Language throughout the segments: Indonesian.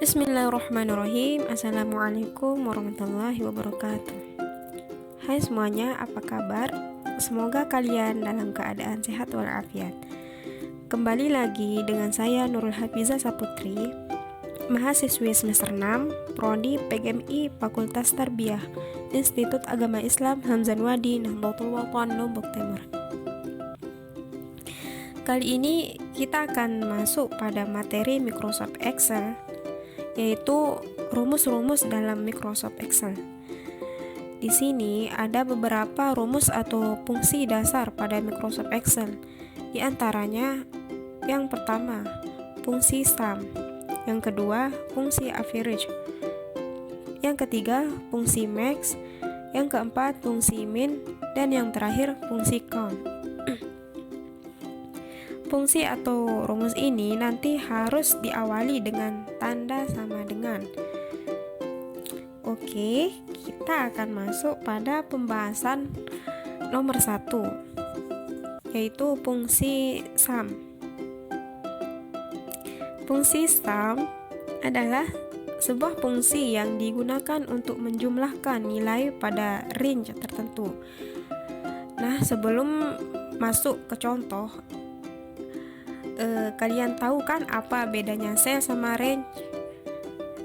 Bismillahirrahmanirrahim. Assalamualaikum warahmatullahi wabarakatuh. Hai semuanya, apa kabar? Semoga kalian dalam keadaan sehat walafiat. Kembali lagi dengan saya Nurul Hafizah Saputri, mahasiswi semester 6, Prodi PGMI Fakultas Tarbiyah, Institut Agama Islam Hamzan Wadi, Nahdlatul Wathon, Lombok Timur. Kali ini kita akan masuk pada materi Microsoft Excel, yaitu rumus-rumus dalam Microsoft Excel. Di sini ada beberapa rumus atau fungsi dasar pada Microsoft Excel. Di antaranya, yang pertama, fungsi sum. Yang kedua, fungsi average. Yang ketiga, fungsi max. Yang keempat, fungsi min. Dan yang terakhir, fungsi count. Fungsi atau rumus ini nanti harus diawali dengan tanda sama dengan. Oke, kita akan masuk pada pembahasan nomor 1, yaitu fungsi sum. Fungsi sum adalah sebuah fungsi yang digunakan untuk menjumlahkan nilai pada range tertentu. Nah, sebelum masuk ke contoh, kalian tahu kan apa bedanya sel sama range?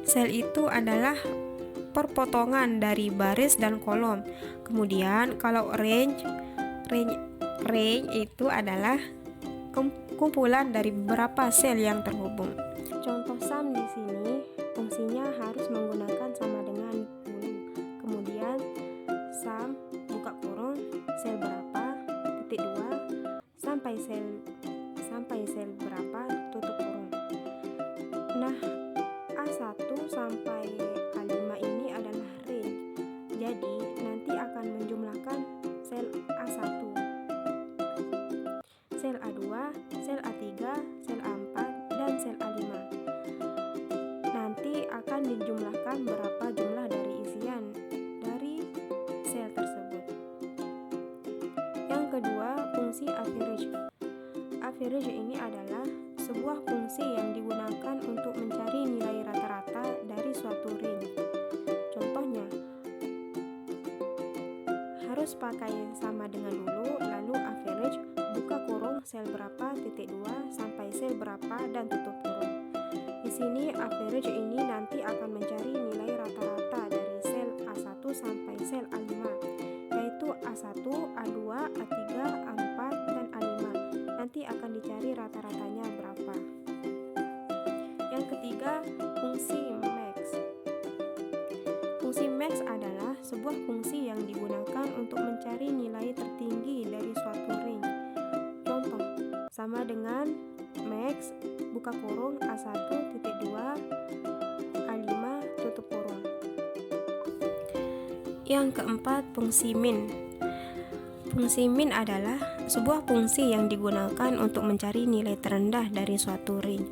Sel itu adalah perpotongan dari baris dan kolom. Kemudian kalau range itu adalah kumpulan dari beberapa sel yang terhubung. Contoh sum di sini fungsinya harus menggunakan sama dengan dulu. Kemudian sum buka kurung sel berapa titik 2 sampai sel berapa tutup kurung. Nah, A1 sampai A5 ini adalah range. Jadi nanti akan menjumlahkan sel A1, sel A2, sel A3, sel A4, dan sel A5. Nanti akan dijumlahkan berapa jumlah dari isian dari sel tersebut. Yang kedua, fungsi average. Average ini adalah sebuah fungsi yang digunakan untuk mencari nilai rata-rata dari suatu range. Contohnya, harus pakai sama dengan dulu, lalu average buka kurung sel berapa titik 2 sampai sel berapa dan tutup kurung. Di sini average ini nanti akan mencari nilai rata-rata dari sel A1 sampai sel A5, yaitu A1, A2, A3, A4, dan A5. Nanti akan dicari rata-ratanya berapa. Yang ketiga, fungsi max. Fungsi max adalah sebuah fungsi yang digunakan untuk mencari nilai tertinggi dari suatu range. Contoh, sama dengan max buka kurung A1 titik 2 A5 tutup kurung. Yang keempat, fungsi min. Fungsi min adalah sebuah fungsi yang digunakan untuk mencari nilai terendah dari suatu range.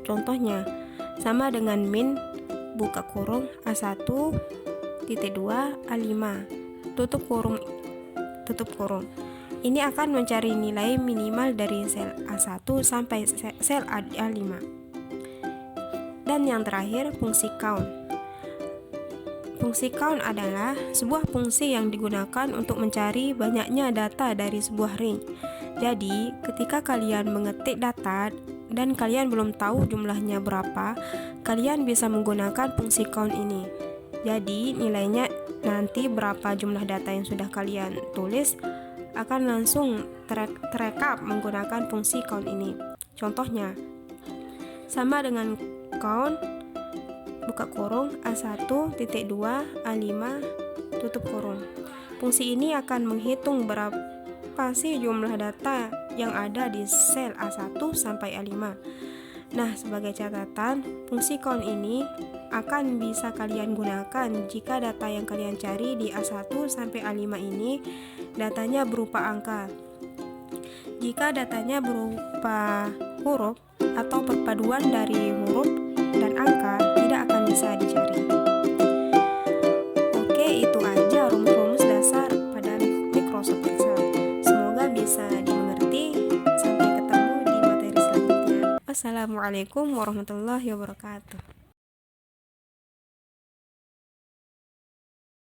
Contohnya, sama dengan min buka kurung A1 titik 2 A5 tutup kurung. Ini akan mencari nilai minimal dari sel A1 sampai sel A5. Dan yang terakhir, fungsi count. Fungsi count adalah sebuah fungsi yang digunakan untuk mencari banyaknya data dari sebuah range. Jadi, ketika kalian mengetik data dan kalian belum tahu jumlahnya berapa, kalian bisa menggunakan fungsi count ini. Jadi, nilainya nanti berapa jumlah data yang sudah kalian tulis akan langsung terekap menggunakan fungsi count ini. Contohnya, sama dengan count buka kurung A1 titik 2 A5 tutup kurung. Fungsi ini akan menghitung berapa sih jumlah data yang ada di sel A1 sampai A5. Nah, sebagai catatan, fungsi count ini akan bisa kalian gunakan jika data yang kalian cari di A1 sampai A5 ini datanya berupa angka. Jika datanya berupa huruf atau perpaduan dari huruf dan angka, tidak akan bisa dicari. Oke, itu aja rumus-rumus dasar pada Microsoft Excel. Semoga bisa dimengerti. Sampai ketemu di materi selanjutnya. Wassalamualaikum warahmatullahi wabarakatuh.